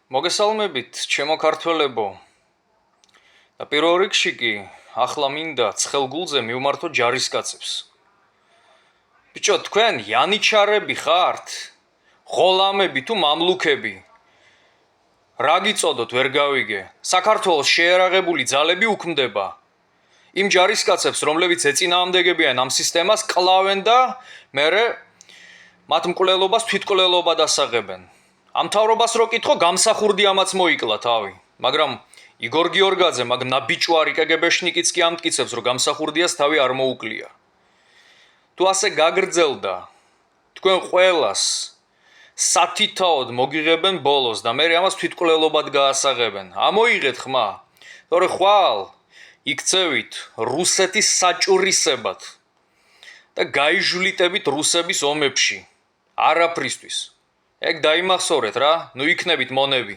მოგესალმებით, ჩემო ქართველებო. და პირველ რიგში კი ახლა მინდა ცხელგულზე მივმართო ჯარისკაცებს. ბიჭო, თქვენ იანიჩარები ხართ? ღოლამები თუ მამლუქები? რა გიწოდოთ, ვერ გავიგე. საქართველოს შეერაღებული ძალები უქმდება. იმ ჯარისკაცებს, რომლებიც ეწინააღმდეგებიან ამ სისტემას, კლავენ და მერე მათ მკვლელობას თვითმკვლელობად ასაღებენ. ამ მთავრობას რო კითხო, გამსახურდი ამაც მოიკლა თავი. მაგრამ იგორ გიორგაძე, მაგ ნაბიჭვარი კგბ-შნიკიც კი ამტკიცებს, რომ გამსახურდიას თავი არ მოუკლია. თუ ასე გაგრძელდა, თქვენ ყველას სათითაოდ მოგიღებენ ბოლოს და მერე ამას თვითმკვლელობად გაასაღებენ. ამოიღეთ ხმა, თორე ხვალ იქცევით რუსეთის საჭურისებად და გაიჟვლიტებით რუსების ომებში. არაფრისთვის. ეგ დაიმახსოვრეთ რა, ნუ იქნებით მონები.